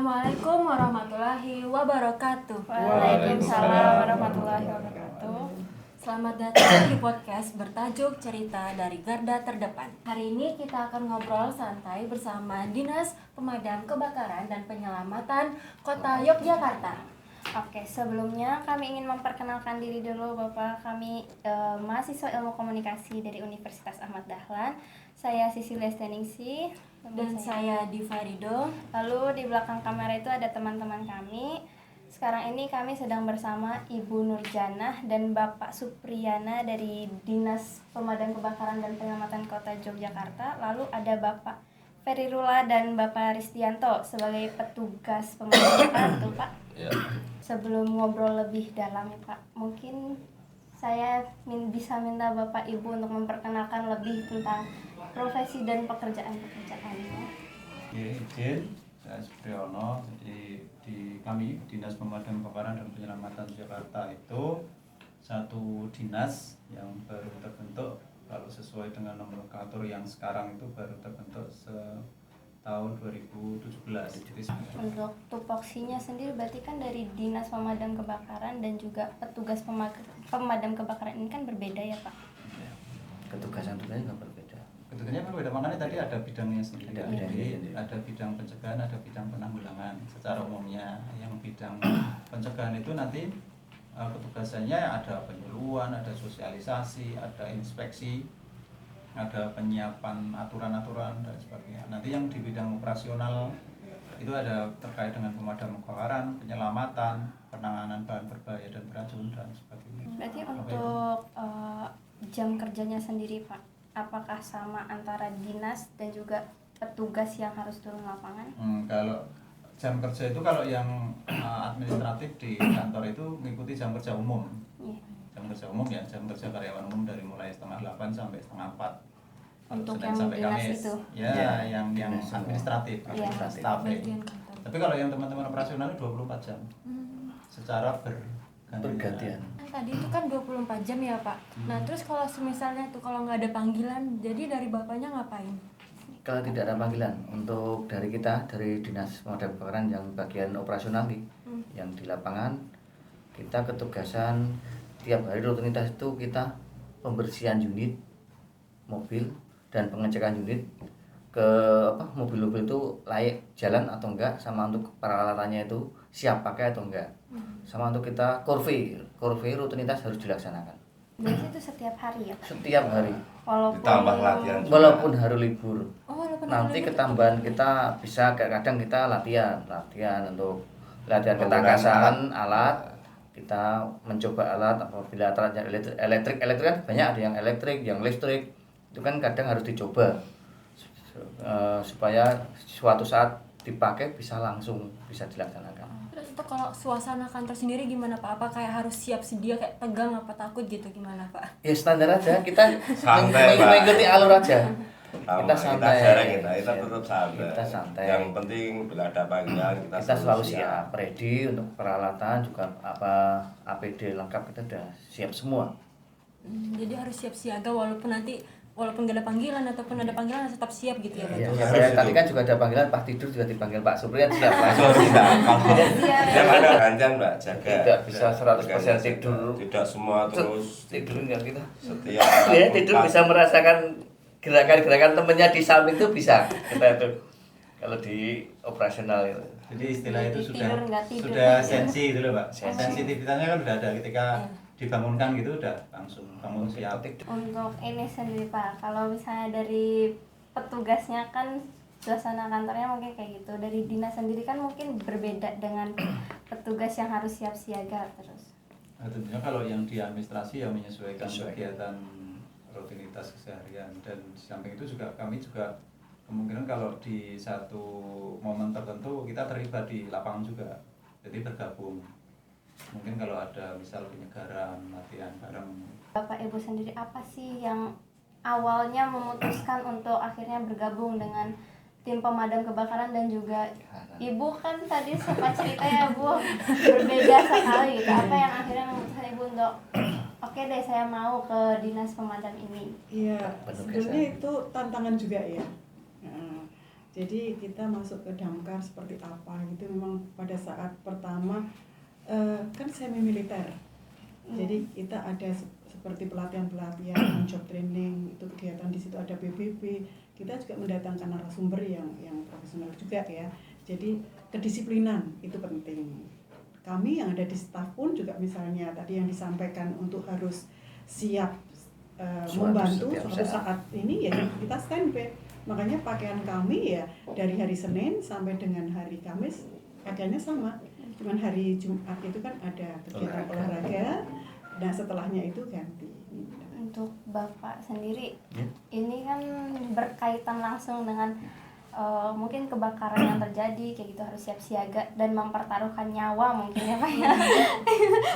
Assalamualaikum warahmatullahi wabarakatuh. Waalaikumsalam warahmatullahi wabarakatuh. Selamat datang di podcast bertajuk Cerita dari Garda Terdepan. Hari ini kita akan ngobrol santai bersama Dinas Pemadam Kebakaran dan Penyelamatan Kota Yogyakarta. Oke, sebelumnya kami ingin memperkenalkan diri dulu Bapak. Kami mahasiswa Ilmu Komunikasi dari Universitas Ahmad Dahlan. Saya Sisilia Steningsih Dan saya Diva Rido. Lalu di belakang kamera itu ada teman-teman kami. Sekarang ini kami sedang bersama Ibu Nurjanah dan Bapak Supriyana dari Dinas Pemadam Kebakaran dan Penyelamatan Kota Yogyakarta. Lalu ada Bapak Ferry Rula dan Bapak Risdianto sebagai petugas pemadam kebakaran, betul Pak? Ya. Sebelum ngobrol lebih dalam Pak, mungkin saya bisa minta Bapak Ibu untuk memperkenalkan lebih tentang profesi dan pekerjaan-pekerjaannya. Ya, izin, saya Supriyono. Jadi di kami Dinas Pemadam Kebakaran dan Penyelamatan Jakarta itu satu dinas yang baru terbentuk, kalau sesuai dengan nomenklatur yang sekarang itu baru terbentuk tahun 2017. Jadi Untuk tupoksinya sendiri berarti kan dari Dinas Pemadam Kebakaran dan juga petugas pemadam kebakaran ini kan berbeda ya Pak? Ketugasan-tugasnya nggak berbeda. ketugasnya kan beda, makanya tadi ada bidangnya sendiri. Ada bidangnya Jadi sendiri. ada bidang pencegahan, ada bidang penanggulangan. Secara umumnya yang bidang pencegahan itu nanti petugasannya ada penyuluhan, ada sosialisasi, ada inspeksi, ada penyiapan aturan-aturan dan sebagainya. Nanti yang di bidang operasional itu ada terkait dengan pemadam kebakaran, penyelamatan, penanganan bahan berbahaya dan beracun dan sebagainya. Berarti untuk jam kerjanya sendiri Pak, apakah sama antara dinas dan juga petugas yang harus turun lapangan? Kalau jam kerja itu kalau yang administratif di kantor itu mengikuti jam kerja umum. Iya. Jam kerja umum ya, jam kerja karyawan umum dari mulai 7:30 sampai 7:30. Untuk Senin yang sampai dinas Kamis. itu? Ya, Ya, yang dinas semua. administratif, Iya. staff. Bagian kantor. Tapi kalau yang teman-teman operasional itu 24 jam. Secara Bergantian. Kan tadi itu kan 24 jam ya Pak. Nah terus kalau misalnya tuh kalau nggak ada panggilan, jadi dari bapaknya ngapain? Kalau tidak ada panggilan untuk dari kita dari Dinas Pemadam Kebakaran yang bagian operasional nih, yang di lapangan kita ketugasan tiap hari rutinitas itu kita pembersihan unit mobil dan pengecekan unit ke mobil-mobil itu layak jalan atau enggak, sama untuk peralatannya itu siap pakai atau enggak, sama untuk kita kurve rutinitas harus dilaksanakan Berarti itu setiap hari ya Pak? setiap hari Walaupun Ditambah latihan juga. walaupun hari libur. Oh, walaupun Nanti hari ketambahan kita bisa kadang kita latihan untuk latihan Penggunaan ketangkasan alat. Kita mencoba alat apabila alatnya elektrik kan banyak, ada yang elektrik, yang listrik. Itu kan kadang harus dicoba supaya suatu saat dipakai bisa langsung bisa dilaksanakan. Terus untuk kalau suasana kantor sendiri gimana Pak? Apa kayak harus siap sedia, kayak tegang apa takut gitu gimana Pak? Ya standar aja, kita Santai, Pak. mengikuti alur aja. Kita santai. Kita tetap santai. Kita santai. Yang penting bila ada panggilan Kita selalu siap, ready untuk peralatan juga APD lengkap, kita udah siap semua. Jadi harus siap siaga walaupun gak ada panggilan ataupun ada panggilan harus tetap siap gitu ya Pak? Ya, Harus saya itu. tadi kan juga ada panggilan, pas tidur juga dipanggil Pak Supriyan siap Harus langsung. siap. Siap. Yang ada gantian Mbak, jaga. Tidak bisa 100% tidur. Tidak semua terus Tidur enggak kita. setiap Ya, tidur bisa merasakan gerakan-gerakan temennya di samping itu bisa. Kita itu kalau di operasional itu. Jadi istilah itu Tidur nggak tidur. sudah sensi gitu loh Pak. Sensi. Sensitivitasnya kan udah ada ketika dibangunkan gitu, udah langsung bangun siap. Untuk ini sendiri Pak, kalau misalnya dari petugasnya kan suasana kantornya mungkin kayak gitu. Dari dinas sendiri kan mungkin berbeda dengan petugas yang harus siap siaga terus. Nah, tentunya kalau yang di administrasi ya menyesuaikan Sesuai. kegiatan rutinitas keseharian, dan di samping itu juga kami juga kemungkinan kalau di satu momen tertentu kita terlibat di lapangan juga, jadi bergabung. Mungkin kalau ada misal penyegaran, latihan bareng. Bapak Ibu sendiri apa sih yang awalnya memutuskan untuk akhirnya bergabung dengan tim pemadam kebakaran, dan juga Ibu kan tadi sempat cerita ya Bu berbeda sekali gitu. Apa yang akhirnya memutuskan Ibu untuk oke deh saya mau ke dinas pemadam ini? Iya, Penugasan. sebenarnya itu tantangan juga ya. Jadi kita masuk ke damkar seperti apa gitu, memang pada saat pertama kan semi militer. Jadi kita ada seperti pelatihan-pelatihan, job training, itu kegiatan di situ ada PBB. Kita juga mendatangkan narasumber yang profesional juga ya. Jadi kedisiplinan itu penting. Kami yang ada di staf pun juga misalnya tadi yang disampaikan untuk harus siap membantu suatu saat ini ya kita standby. Makanya pakaian kami ya dari hari Senin sampai dengan hari Kamis pakaiannya sama. Cuman hari Jumat itu kan ada kegiatan olahraga. Nah setelahnya itu ganti. Untuk Bapak sendiri, ini kan berkaitan langsung dengan mungkin kebakaran yang terjadi, kayak gitu harus siap siaga dan mempertaruhkan nyawa mungkin ya Pak ya.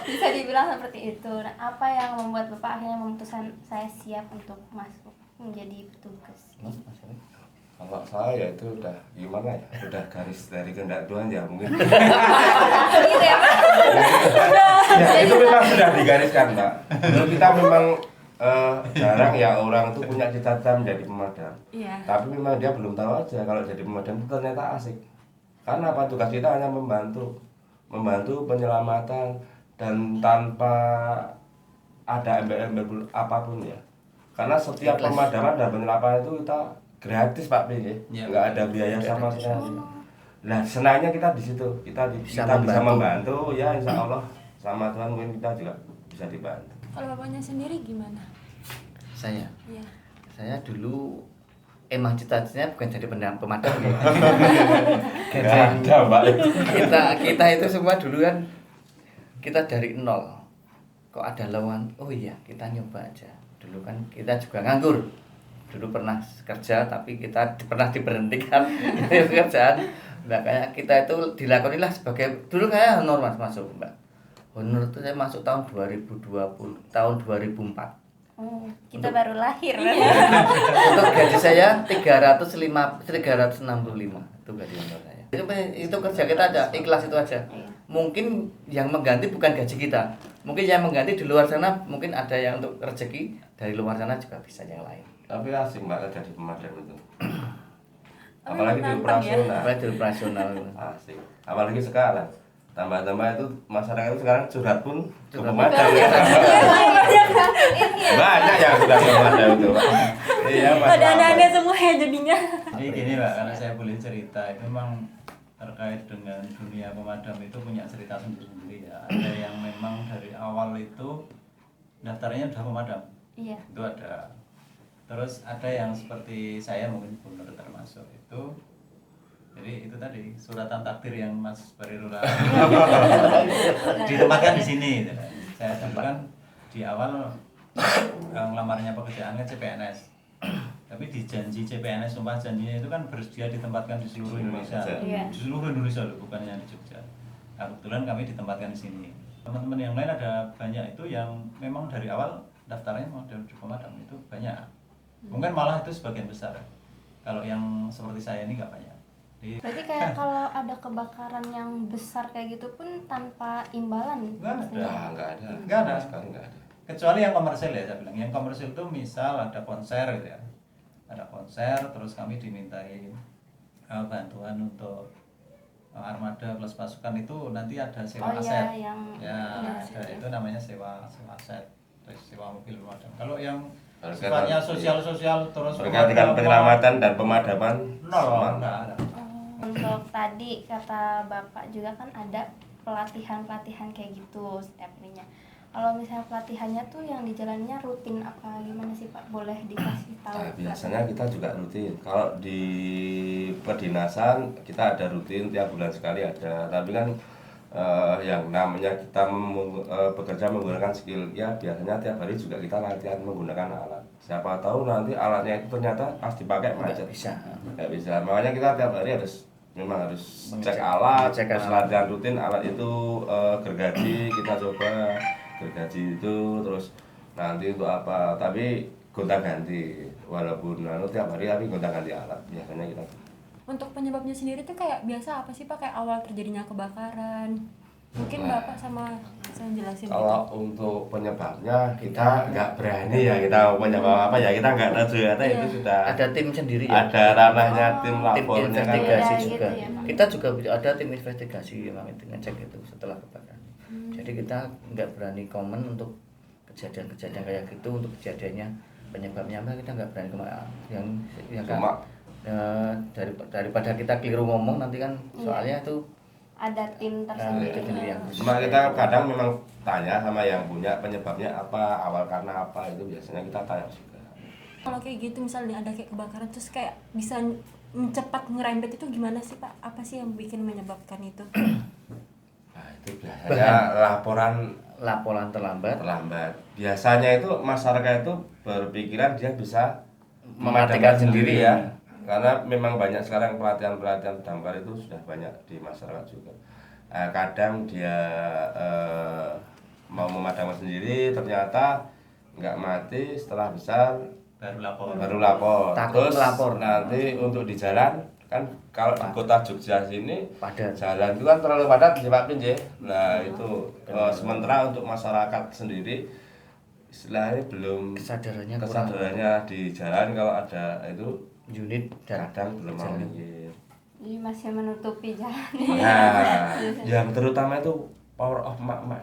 Bisa dibilang seperti itu. Nah, apa yang membuat Bapak akhirnya memutuskan saya siap untuk masuk menjadi petugas? Kalau saya itu udah gimana ya, udah garis dari kehendak Tuhan ya mungkin. Gitu ya Pak? Ya, itu memang sudah digariskan Mbak. Kita memang jarang ya orang tuh punya cita-cita menjadi pemadam. Iya. Tapi memang dia belum tahu aja kalau jadi pemadam itu ternyata asik. Karena apa, tugas kita hanya membantu penyelamatan dan tanpa ada embel-embel apapun ya. Karena setiap pemadaman dan penyelaman itu kita gratis Pak P, Ya, nggak ada biaya sama sekali. Nah senangnya kita di situ, kita bisa membantu ya insya Allah sama Tuhan mungkin kita juga bisa dibantu. Kalau bapaknya sendiri gimana? Saya Iya. saya dulu emang cita-citanya bukan jadi pemadam ya. Nggak ada Mbak. kita itu semua dulu kan kita dari nol. Kok ada lowongan, oh iya kita nyoba aja. Dulu kan kita juga nganggur, dulu pernah kerja tapi kita pernah diberhentikan pekerjaan. Nah kayak kita itu dilakonilah sebagai, dulu kayak honor mas masuk Mbak. Honor itu saya masuk tahun tahun 2004. Kita baru lahir. Untuk gaji saya 365 itu gaji honor saya. Itu kerja kita aja, ikhlas itu aja. Mungkin yang mengganti bukan gaji kita, mungkin yang mengganti di luar sana mungkin ada yang untuk rezeki dari luar sana juga bisa yang lain. Tapi asik Mbak jadi pemadam itu. Apalagi di operasional. Asik. Apalagi sekarang. Tambah-tambah itu masyarakat itu sekarang curhat pun ke pemadam ya. Banyak yang sudah ke pemadam itu. Iya, Ada anak-anak semua ya jadinya. Jadi gini Mbak, karena saya boleh cerita, itu memang terkait dengan dunia pemadam itu punya cerita sendiri-sendiri ya. Ada yang memang dari awal itu daftarnya udah pemadam. Iya. Itu ada. Terus ada yang seperti saya mungkin benar termasuk itu. Jadi itu tadi suratan takdir yang Mas Barirula ditempatkan di sini. Saya dulu kan di awal ngelamarnya pekerjaannya CPNS. Tapi di janji CPNS, sumpah janjinya itu kan bersedia ditempatkan di seluruh Indonesia. Iya. Di seluruh Indonesia loh, bukan hanya di Jogja. Nah, kebetulan kami ditempatkan di sini. Teman-teman yang lain ada banyak itu yang memang dari awal daftarnya mau di pemadam itu banyak. Mungkin malah itu sebagian besar. Kalau yang seperti saya ini nggak banyak. Berarti kayak kalau ada kebakaran yang besar kayak gitu pun tanpa imbalan? Nggak ada. Nggak ada. Sekali nggak ada. Kecuali yang komersil ya saya bilang. Yang komersil itu misal ada konser gitu ya. Ada konser terus kami dimintai bantuan untuk armada plus pasukan itu nanti ada sewa aset. Iya, yang ada itu namanya sewa aset, terus sewa mobil pemadam. Kalau yang sifatnya sosial terus berkaitan dengan penyelamatan dan pemadaman nol, nggak ada. Untuk tadi kata Bapak juga kan ada pelatihan kayak gitu setiap harinya. Kalau misalnya pelatihannya tuh yang dijalannya rutin apa gimana sih Pak? Boleh dikasih tahu? Nah, biasanya kita juga rutin. Kalau di kedinasan kita ada rutin tiap bulan sekali ada. Tapi kan yang namanya kita bekerja menggunakan skill ya biasanya tiap hari juga kita latihan menggunakan alat. Siapa tahu nanti alatnya itu ternyata pas dipakai macet. Nggak bisa. Makanya kita tiap hari memang harus cek alat, latihan rutin alat itu gergaji kita coba gergaji itu terus nanti untuk apa. Tapi gonta-ganti walaupun tiap hari tapi gonta-ganti alat biasanya kita. Untuk penyebabnya sendiri tuh kayak biasa apa sih Pak? Kayak awal terjadinya kebakaran Mungkin Nah. Bapak sama saya jelasin Kalau untuk penyebabnya kita nggak berani ya, kita penyebab apa ya kita nggak tahu ya, Iya. itu sudah Ada tim sendiri ya. ada ranahnya tim Tim lapornya kan. investigasi Beda juga. gitu ya, Pak. Kita juga ada tim investigasi yang itu ngecek itu setelah kebakaran. Jadi kita nggak berani komen untuk kejadian-kejadian kayak gitu, untuk kejadiannya penyebabnya apa kita nggak berani yang kan, Cuma daripada kita keliru ngomong nanti kan soalnya itu Ada tim tersendiri. itu yang cuma kita kadang memang tanya sama yang punya penyebabnya apa, awal karena apa, itu biasanya kita tanya juga. Kalau kayak gitu misalnya ada kayak kebakaran terus kayak bisa cepat ngerembet itu gimana sih Pak? Apa sih yang bikin menyebabkan itu? Nah, itu biasanya laporan terlambat terlambat. Biasanya itu masyarakat itu berpikiran dia bisa mematikan sendiri ya. Karena memang banyak sekarang pelatihan-pelatihan damkar itu sudah banyak di masyarakat juga. Kadang dia mau memadamkan sendiri, ternyata nggak mati, setelah besar baru lapor. Takut Terus melapor. nanti untuk di jalan kan kalau di kota Jogja sini Padat. jalan itu kan terlalu padat sih Pak Pinje. Nah itu sementara untuk masyarakat sendiri istilahnya belum Kesadarannya kurang. kesadarannya di jalan kalau ada itu Unit dan kadang belum mau mikir. Jadi masih menutupi jalan. Nah, yang terutama itu power of mak-mak.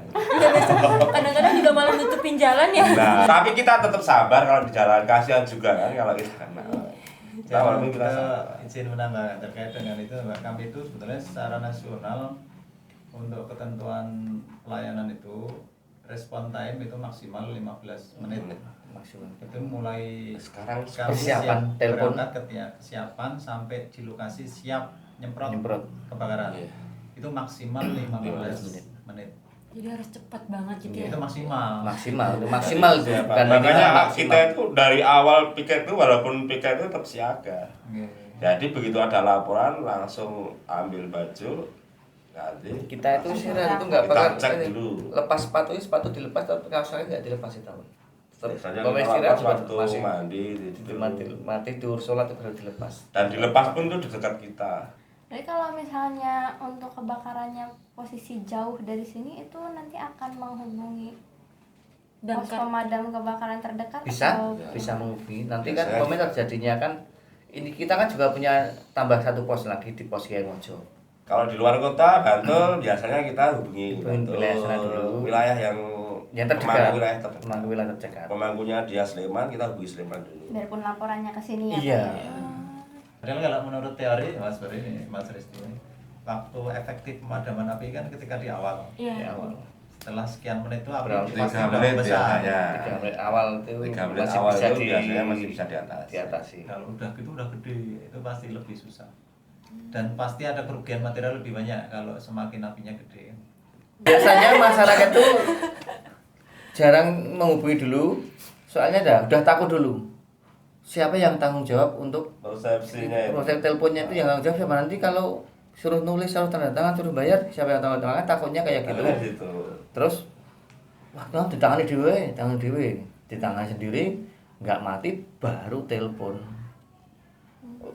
Kadang-kadang juga malah nutupin jalan ya. Nah, tapi kita tetap sabar kalau di jalan, kasihan juga kan kalau kita kena. Kita walaupun kita Kita sabar. izin menambahkan terkait dengan itu, Mbak, kami itu sebetulnya secara nasional untuk ketentuan pelayanan itu respon time itu maksimal 15 menit. maksimal. Itu mulai Sekarang kami persiapan siap telepon. berangkat kesiapan sampai di lokasi siap nyemprot kebakaran. Iya. Itu maksimal 15 menit. Jadi harus cepat banget gitu ya. Itu maksimal. maksimal tuh Siapa? bukan minimal, Makanya maksimal. kita itu dari awal piket itu walaupun piket itu tetap siaga. Oke. Jadi begitu ada laporan langsung ambil baju ganti. Kita itu istirahat itu nggak Kita bakal cek ini, dulu. lepas sepatu dilepas tapi kaosnya nggak dilepas itu. Biasanya Bapak kita istirahat lapas juga waktu masih mandi mati tidur sholat itu baru dilepas. dan dilepas pun itu di dekat kita. Jadi kalau misalnya untuk kebakarannya posisi jauh dari sini itu nanti akan menghubungi pos Damkar. pemadam kebakaran terdekat Bisa atau menghubungi nanti Biasanya kan komentar terjadinya kan ini kita kan juga punya tambah satu pos lagi di pos Kiai Mojo. Kalau di luar kota Bantul biasanya kita hubungi Hubungi wilayah sana dulu. wilayah yang terdekat wilayah terdekat. Pemangku wilayah terdekat. Pemangkunya dia Sleman, kita hubungi Sleman dulu. biarpun laporannya ke sini ya. Iya. Pak, ya. Padahal kalau menurut teori Mas Beri ini, Mas Risti ini, waktu efektif pemadaman api kan ketika di awal. Iya. Di awal. Setelah sekian menit itu api Berarti pasti 3 udah menit besar. biasanya. 3 menit awal itu 3 menit masih awal bisa itu biasanya masih bisa diatasi. diatasi. Kalau udah gitu udah gede, itu pasti lebih susah. Dan pasti ada kerugian material lebih banyak kalau semakin apinya gede. Biasanya masyarakat tuh jarang menghubungi dulu, soalnya udah takut dulu. Siapa yang tanggung jawab untuk Persepsinya itu. proses teleponnya itu yang tanggung jawab siapa nanti kalau suruh nulis, suruh tanda tangan, suruh bayar siapa yang tanggung tangan takutnya kayak gitu. Nah, gitu. Terus wah ditangani ditangani sendiri nggak mati baru telepon.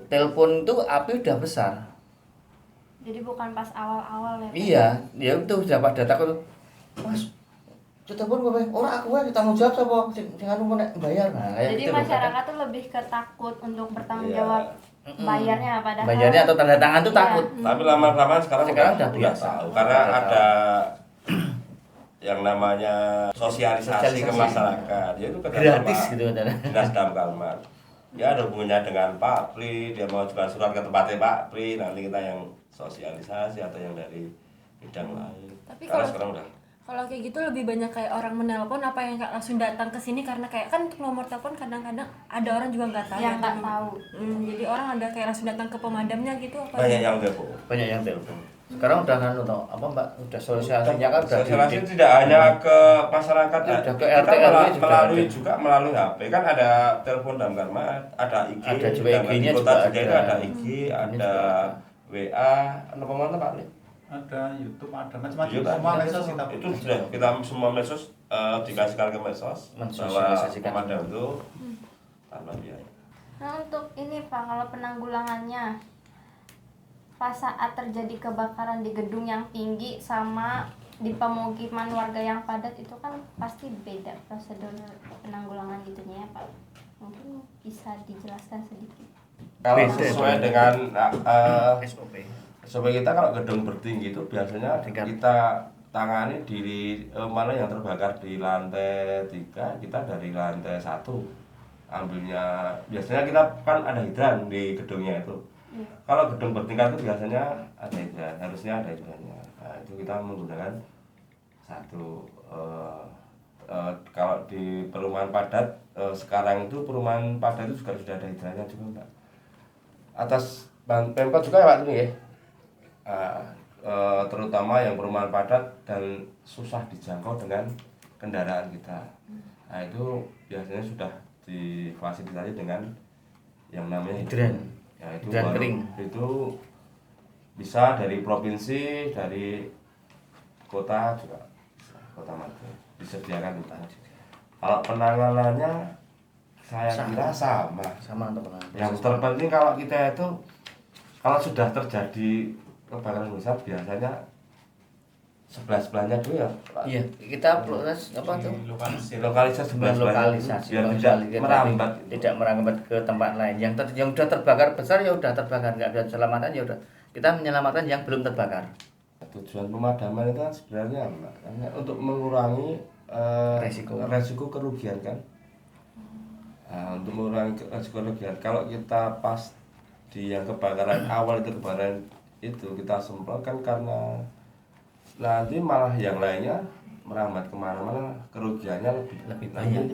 Telepon itu api udah besar. Jadi bukan pas awal-awal ya. Pak? Iya, ya itu sudah pada takut. Mas, telepon gue, orang aku gue tanggung jawab siapa? Sing anu nek bayar. Nah, kayak Jadi gitu loh. masyarakat tuh lebih ketakut untuk bertanggung Iya. jawab bayarnya padahal Bayarnya atau tanda tangan tuh Iya. takut. Tapi lama-lama sekarang Udah biasa. tahu karena Udah ada yang namanya sosialisasi ke masyarakat, yaitu Gratis gitu kan. Dinas Damkar. Ya ada hubungannya dengan Pak Pri, dia mau juga surat ke tempatnya Pak Pri, nanti kita yang sosialisasi atau yang dari bidang lain. Tapi Karena kalau- sekarang udah Kalau kayak gitu lebih banyak kayak orang menelpon apa yang nggak langsung datang ke sini karena kayak kan untuk nomor telepon kadang-kadang ada orang juga nggak tahu. yang ya, nggak kan? tahu. Jadi orang ada kayak langsung datang ke pemadamnya gitu apa? banyak yang telepon. Banyak yang telepon. Sekarang udah kan tau apa Mbak, udah sosialisasinya kan udah Sosialisasi di- tidak hanya ke masyarakat, Ya, udah ke kita RT, RW juga melalui ada. juga melalui HP kan ada telepon Damkar ada IG, Ada juga Damkar di IG-nya kota juga Jogja itu ada. ada IG, Ini ada juga ada. WA, apa mana Pak? Ada YouTube, ada macam-macam. YouTube, Semua ada. medsos kita Itu sudah kita semua medsos dikasihkan ke medsos bahwa Mensosialisasikan. pemadam itu tanpa biaya. Nah untuk ini Pak, kalau penanggulangannya pas saat terjadi kebakaran di gedung yang tinggi sama di pemukiman warga yang padat itu kan pasti beda prosedur penanggulangan gitunya ya Pak. Mungkin bisa dijelaskan sedikit. Kalau Beda, sesuai Pak. dengan SOP. SOP kita, kalau gedung bertinggi itu biasanya Tingkat. kita tangani di mana yang terbakar di lantai 3, kita dari lantai 1 ambilnya. Biasanya kita kan ada hidran di gedungnya itu. Kalau gedung bertingkat itu biasanya ada hidran, harusnya ada hidrannya. Nah, itu kita menggunakan satu. Kalau di perumahan padat sekarang itu perumahan padat itu juga sudah ada hidrannya juga, Pak. Atas Pemkot juga ya Pak ini ya. Terutama yang perumahan padat dan susah dijangkau dengan kendaraan kita. Nah, itu biasanya sudah difasilitasi dengan yang namanya Hidran. Ya, itu Hidran baru- kering. Itu bisa dari provinsi, dari kota juga, kota Magelang disediakan kita. Kalau penanganannya saya kira sama. Sama teman-teman. Yang terpenting kalau kita itu, kalau sudah terjadi kebakaran besar, biasanya sebelah-sebelahnya dulu ya Pak. Iya, kita proses apa tuh? Lokalisir. Lokalisasi sebelah-sebelahnya Lokalisasi, biar lokalisasi. tidak Jadi merambat. tidak merambat ke tempat lain. Yang sudah terbakar besar ya udah terbakar, nggak bisa diselamatkan ya udah. Kita menyelamatkan yang belum terbakar. Tujuan pemadaman itu kan sebenarnya apa? Karena untuk mengurangi resiko kerugian kan. Nah, untuk mengurangi resiko kerugian, kalau kita pas di yang kebakaran awal itu, kebakaran itu kita semprot kan, karena nanti malah yang lainnya merambat kemana-mana, kerugiannya lebih banyak.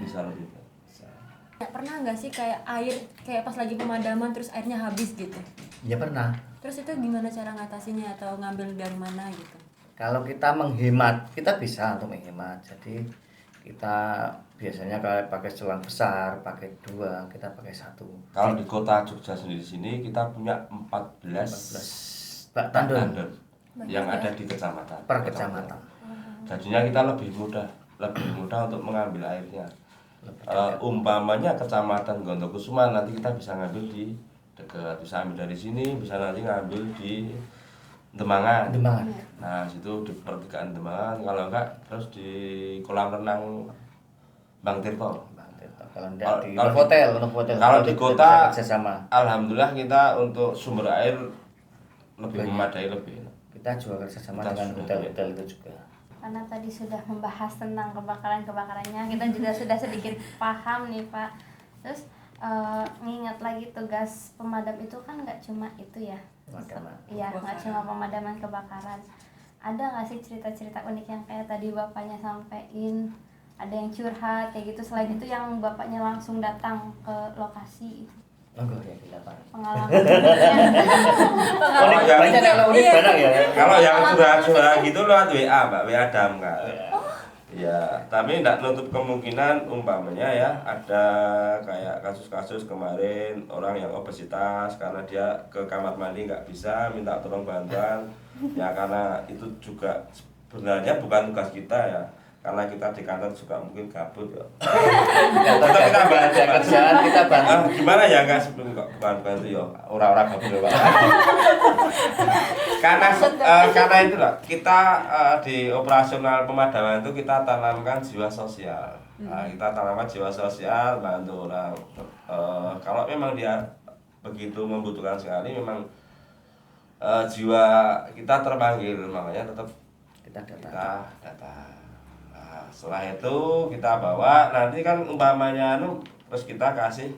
bisa lebih besar. Ya, pernah nggak sih kayak air kayak pas lagi pemadaman terus airnya habis gitu? Ya pernah. Terus itu gimana cara ngatasinya atau ngambil dari mana gitu? Kalau kita menghemat, kita bisa untuk menghemat. Jadi kita biasanya kalau pakai selang besar, pakai 2, kita pakai 1. Kalau di kota Jogja sendiri sini kita punya 14 Bak tandon tandon yang ada di kecamatan. per kecamatan. Jadinya kita lebih mudah untuk mengambil airnya. Umpamanya kecamatan Gondokusuman, nanti kita bisa ngambil di dekat, bisa ambil dari sini, bisa nanti ngambil di Demangan. Nah, situ di pertigaan Demangan, kalau enggak terus di kolam renang Bang Tirto. Kalau enggak di Kalau hotel. Kalau di kota, kerjasama. alhamdulillah kita untuk sumber air lebih memadai, lebih enak. Kita juga kerjasama Kita dengan sudah. hotel-hotel itu juga. Karena tadi sudah membahas tentang kebakarannya, kita juga sudah sedikit paham nih Pak. Terus ngingat lagi tugas pemadam itu kan nggak cuma itu ya. Pemadaman. Iya, nggak cuma pemadaman kebakaran. Ada nggak sih cerita-cerita unik yang kayak tadi bapaknya sampein? Ada yang curhat kayak gitu. Selain itu yang bapaknya langsung datang ke lokasi. Enggak ya kita Pak. Pengalaman. Kalau yang- Banyak kalau unik banyak ya. Kalau yang curhat-curhat gitu lewat WA, Mbak, WA Damkar. Ya, tapi tidak nutup kemungkinan umpamanya ya ada kayak kasus-kasus kemarin orang yang obesitas karena dia ke kamar mandi nggak bisa, minta tolong bantuan. Ya karena itu juga sebenarnya bukan tugas kita ya, karena kita di kantor juga mungkin gabut ya. Tetap kita bantu, Pak. Kerjaan kita bantu. Gimana ya nggak sebelum kok bukan bantu ya orang-orang gabut ya Pak. Karena itulah kita di operasional pemadaman itu kita tanamkan jiwa sosial. Nah, kita tanamkan jiwa sosial, bantu orang. Kalau memang dia begitu membutuhkan sekali, memang jiwa kita terpanggil, makanya tetap Kita datang. kita datang. Nah, setelah itu kita bawa, nanti kan umpamanya terus kita kasih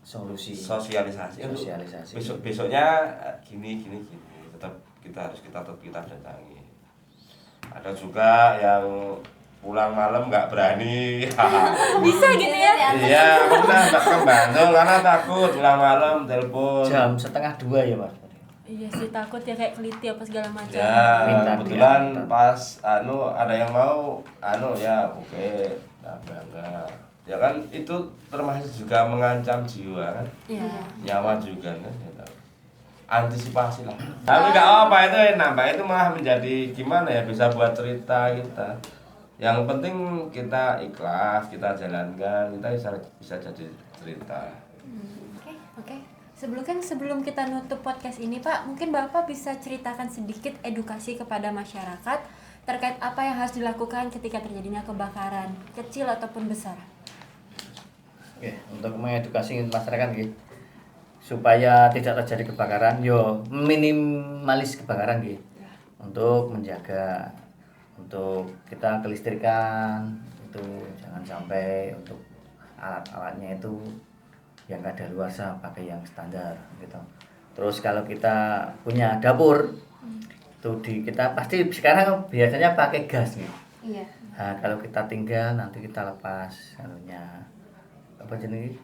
Solusi. sosialisasi. Besoknya gini, tetap kita datangi. Ada juga yang pulang malam nggak berani. Bisa gitu ya? Iya, pernah nggak ke Bandung karena takut pulang malam telepon. Jam 1:30 ya Mas. Iya sih, takut ya kayak keliti apa segala macam. Ya, Minta kebetulan dia. pas ada yang mau ya oke, nah bangga. Ya kan itu termasuk juga mengancam jiwa kan, Iya. nyawa juga kan. Ya, antisipasi lah. Tapi nggak apa itu nambah itu malah menjadi gimana ya, bisa buat cerita kita. Yang penting kita ikhlas, kita jalankan, kita bisa jadi cerita. Oke. Sebelum kita nutup podcast ini Pak, mungkin Bapak bisa ceritakan sedikit edukasi kepada masyarakat terkait apa yang harus dilakukan ketika terjadinya kebakaran, kecil ataupun besar. Oke, untuk mengedukasi masyarakat nggih, supaya tidak terjadi kebakaran, yo minimalis kebakaran nggih. Untuk menjaga, untuk kita kelistrikan itu jangan sampai untuk alat-alatnya itu yang kadaluarsa, pakai yang standar gitu. Terus kalau kita punya dapur itu kita pasti sekarang biasanya pakai gas nih. Iya. Nah, kalau kita tinggal nanti kita lepas anunya apa jenis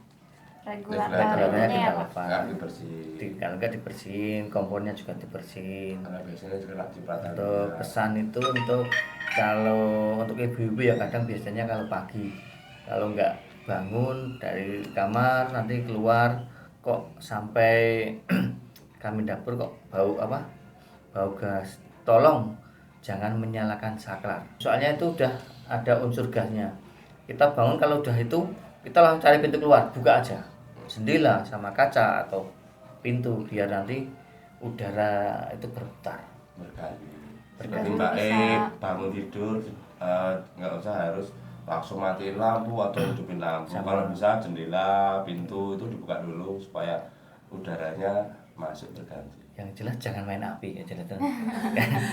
Regulatornya ya Pak. lepas. Nggak dibersihin. Kalau nggak dibersihin, kompornya juga dibersihin. Karena biasanya juga nggak cipratan. Untuk pesan itu untuk kalau untuk ibu-ibu ya kadang biasanya kalau pagi kalau nggak bangun dari kamar nanti keluar kok sampai kami dapur kok bau gas, tolong jangan menyalakan saklar, soalnya itu udah ada unsur gasnya. Kita bangun kalau udah itu kita langsung cari pintu keluar, buka aja jendela sama kaca atau pintu biar nanti udara itu berputar. Berkali. Berkali. Jadi Mbak bangun tidur nggak usah harus langsung matiin lampu atau hidupin lampu. Kalau bisa jendela, pintu itu dibuka dulu supaya udaranya masuk berganti. Yang jelas jangan main api ya jelas.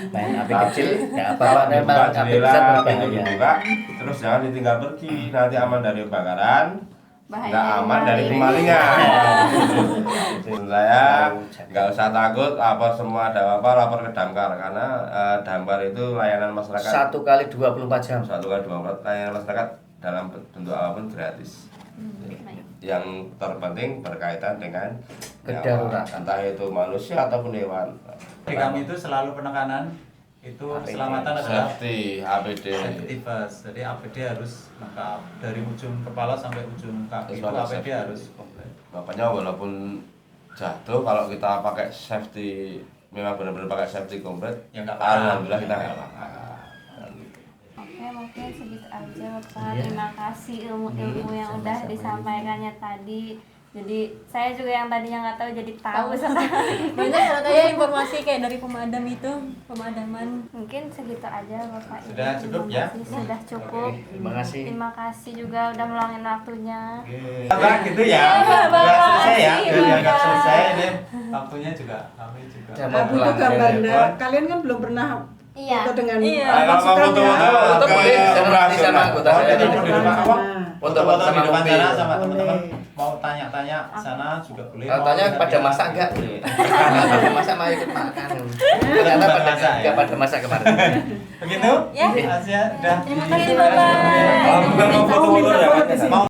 Main api kecil nggak Kalau apa-apa, dibuka api besar jendela, pintu berbahaya. dibuka, terus jangan ditinggal pergi. Nanti aman dari kebakaran, Bahaya nggak dari aman dari maling. kemalingan. Menurut saya nggak usah takut, apa semua ada apa lapor ke Damkar karena Damkar itu layanan masyarakat 1 kali 24 jam. 1 kali 24 layanan masyarakat dalam bentuk apapun gratis. Yang terpenting berkaitan dengan Kedaruratan. nyawa, entah itu manusia ataupun hewan. Di kami itu selalu penekanan itu keselamatan adalah Safety, APD. safety first. Jadi APD harus lengkap dari ujung kepala sampai ujung kaki itu Terus APD safety. harus komplit. Makanya walaupun jatuh kalau kita pakai safety memang benar-benar pakai safety komplit, Ya, nggak apa-apa. alhamdulillah kita nggak apa-apa. Oke, mungkin segitu aja Bapak. Iya. Terima kasih ilmu-ilmu yang udah sama-sama. disampaikannya tadi. Jadi saya juga yang tadinya nggak tahu jadi tahu sekarang. Banyak ternyata ya informasi kayak dari pemadam itu, pemadaman. Mungkin segitu aja Bapak. Sudah cukup ya? Sudah cukup. Oke, terima kasih. Terima kasih juga udah meluangin waktunya. Nah, gitu ya. Nggak selesai ya. Biar nggak selesai ini waktunya juga kami juga. Jangan Nah, butuh pulang. gambarnya. Kalian kan belum pernah Iya. foto dengan Iya. Kalau mau pasukannya. Foto foto-foto boleh, ke sama nanti sama anggota Oh, saya. jadi Foto di rumah apa? Foto-foto sama di depan mobil. sana sama Boleh. teman-teman mau tanya-tanya sana juga boleh. Kalau Mau tanya lihat pada ya. masak enggak? Pada masak mau ikut makan. Ternyata pada masak ya? enggak pada masak kemarin. Begitu? Ya. Asia udah. Terima kasih Bapak. Kalau bukan mau foto-foto ya, Minta foto di sini. Mau